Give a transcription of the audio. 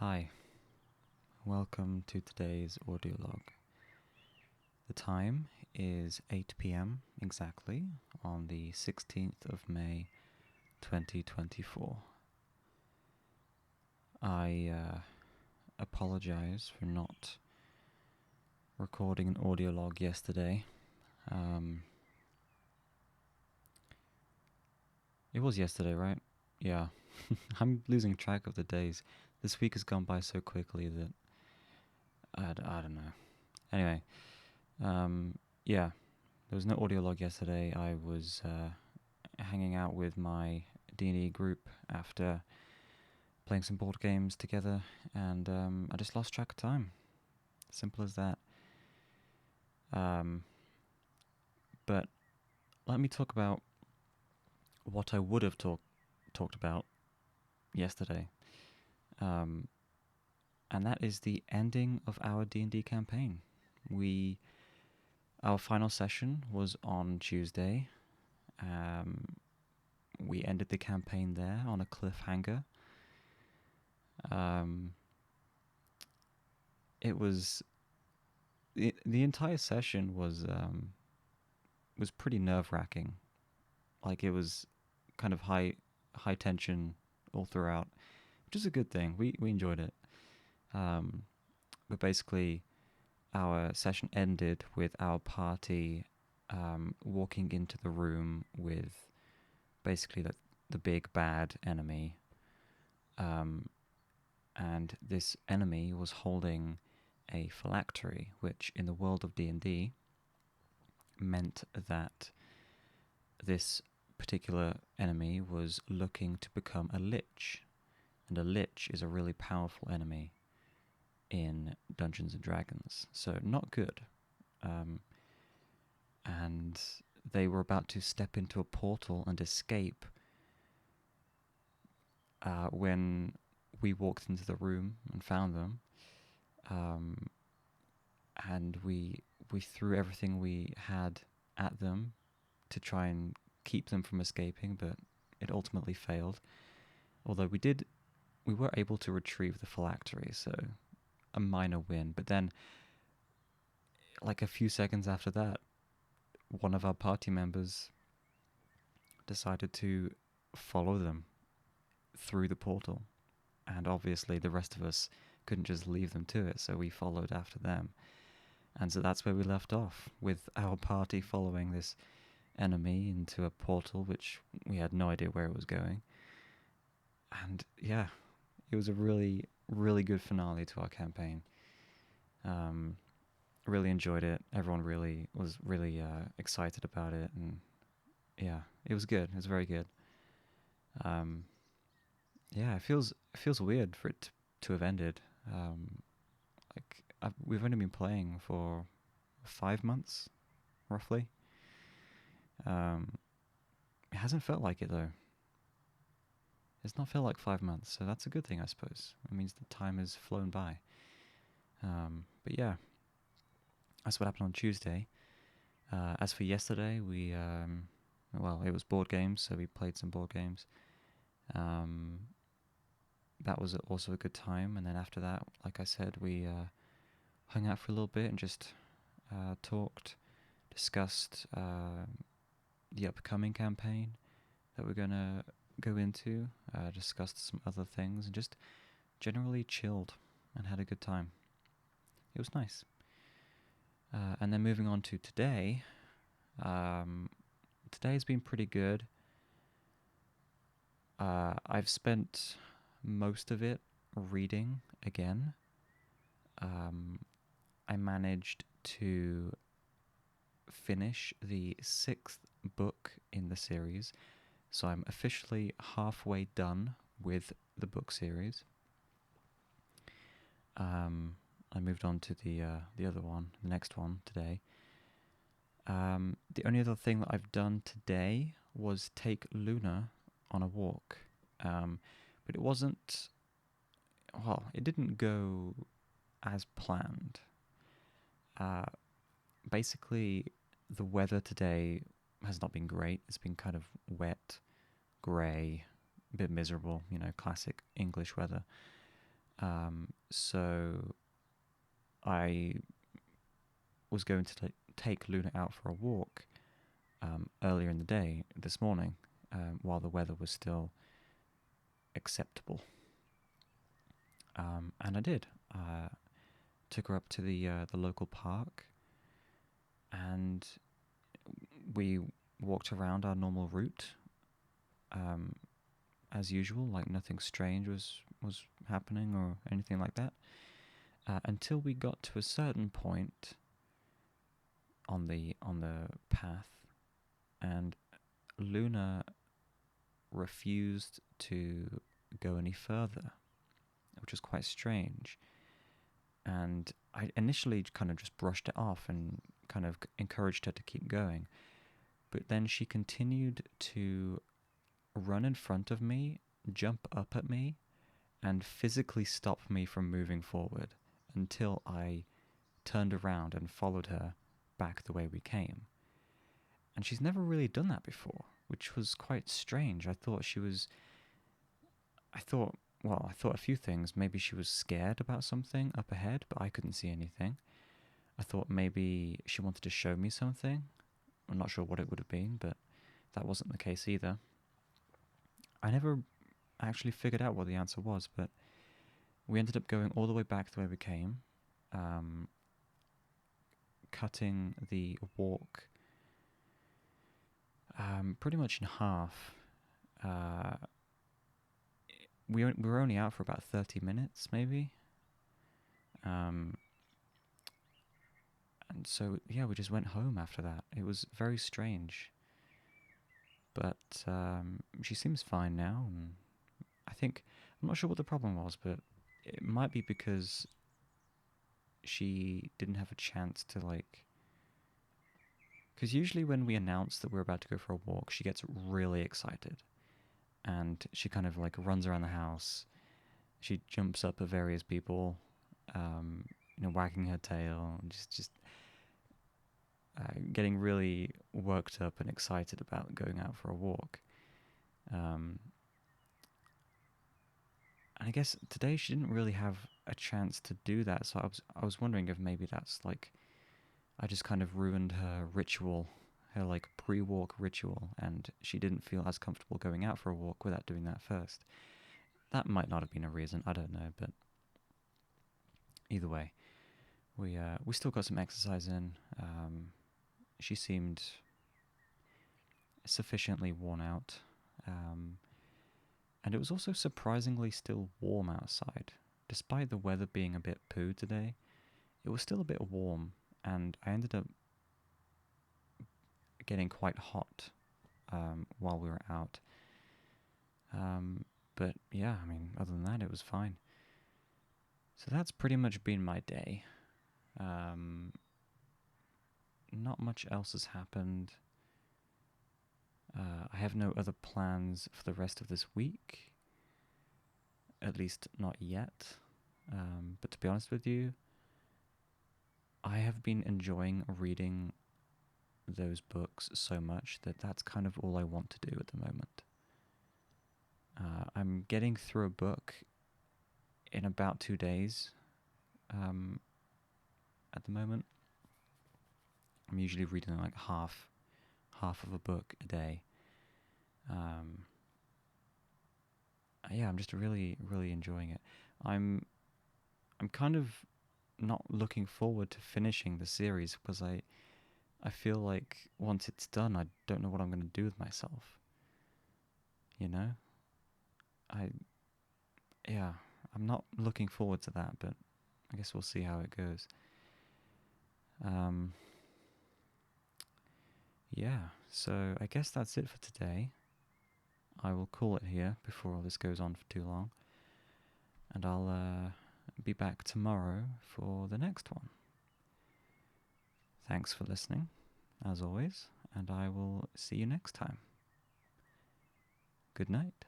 Hi, welcome to today's audio log. The time is 8 p.m. exactly on the 16th of May 2024. I apologize for not recording an audio log yesterday. It was yesterday, right? Yeah. I'm losing track of the days. This week has gone by so quickly that I don't know. Anyway, yeah, there was no audio log yesterday. I was hanging out with my D&D group after playing some board games together, and I just lost track of time. Simple as that. But let me talk about what I would have talked about yesterday, and that is the ending of our D&D campaign. Our final session was on Tuesday. We ended the campaign there on a cliffhanger. It was the entire session was pretty nerve-wracking. Like, it was kind of high tension all throughout, which is a good thing. We enjoyed it. But basically, our session ended with our party walking into the room with basically the big bad enemy. And this enemy was holding a phylactery, which in the world of D&D meant that this particular enemy was looking to become a lich. And a lich is a really powerful enemy in Dungeons and Dragons, so not good. And they were about to step into a portal and escape when we walked into the room and found them. And we threw everything we had at them to try and keep them from escaping, but it ultimately failed. Although we were able to retrieve the phylactery, so a minor win. But then, like a few seconds after that, one of our party members decided to follow them through the portal. And obviously the rest of us couldn't just leave them to it, so we followed after them. And so that's where we left off, with our party following this enemy into a portal, which we had no idea where it was going. And yeah, it was a really, really good finale to our campaign. Really enjoyed it. Everyone was really excited about it, and yeah, it was good. It was very good. Yeah, it feels weird for it to have ended. We've only been playing for 5 months, roughly. It hasn't felt like it though. It's not felt like 5 months, so that's a good thing, I suppose. It means the time has flown by. But yeah, that's what happened on Tuesday. As for yesterday, it was board games, so we played some board games. That was also a good time, and then after that, like I said, we hung out for a little bit and just talked, discussed the upcoming campaign that we're gonna go into, discussed some other things, and just generally chilled and had a good time. It was nice. And then moving on to today, today's been pretty good. I've spent most of it reading again. I managed to finish the 6th book in the series, so I'm officially halfway done with the book series. I moved on to the other one, the next one today. The only other thing that I've done today was take Luna on a walk, but it didn't go as planned. Basically, the weather today has not been great. It's been kind of wet, grey, a bit miserable, classic English weather. So I was going to take Luna out for a walk earlier in the day this morning, while the weather was still acceptable. And I did. Took her up to the local park, and we walked around our normal route, as usual. Like nothing strange was happening or anything like that, until we got to a certain point on the path, and Luna refused to go any further, which was quite strange. And I initially kind of just brushed it off and kind of encouraged her to keep going. But then she continued to run in front of me, jump up at me, and physically stop me from moving forward until I turned around and followed her back the way we came. And she's never really done that before, which was quite strange. I thought a few things. Maybe she was scared about something up ahead, but I couldn't see anything. I thought maybe she wanted to show me something. I'm not sure what it would have been, but that wasn't the case either. I never actually figured out what the answer was, but we ended up going all the way back the way we came, cutting the walk pretty much in half. We were only out for about 30 minutes, maybe. And so, yeah, we just went home after that. It was very strange. But she seems fine now, and I'm not sure what the problem was, but it might be because she didn't have a chance to, because usually when we announce that we're about to go for a walk, she gets really excited. And she kind of, runs around the house. She jumps up at various people, wagging her tail, and just getting really worked up and excited about going out for a walk. And I guess today she didn't really have a chance to do that, so I was wondering if maybe that's I just kind of ruined her ritual, her pre-walk ritual, and she didn't feel as comfortable going out for a walk without doing that first. That might not have been a reason, I don't know, but either way, we still got some exercise in. She seemed sufficiently worn out, and it was also surprisingly still warm outside. Despite the weather being a bit poo today, it was still a bit warm, and I ended up getting quite hot while we were out. But yeah, I mean, other than that, it was fine. So that's pretty much been my day. Not much else has happened. I have no other plans for the rest of this week. At least not yet. But to be honest with you, I have been enjoying reading those books so much that that's kind of all I want to do at the moment. I'm getting through a book in about 2 days at the moment. I'm usually reading half of a book a day. Yeah, I'm just really, really enjoying it. I'm kind of not looking forward to finishing the series because I feel like once it's done, I don't know what I'm going to do with myself. You know? I'm not looking forward to that, but I guess we'll see how it goes. Yeah, so I guess that's it for today. I will call it here before all this goes on for too long. And I'll be back tomorrow for the next one. Thanks for listening, as always, and I will see you next time. Good night.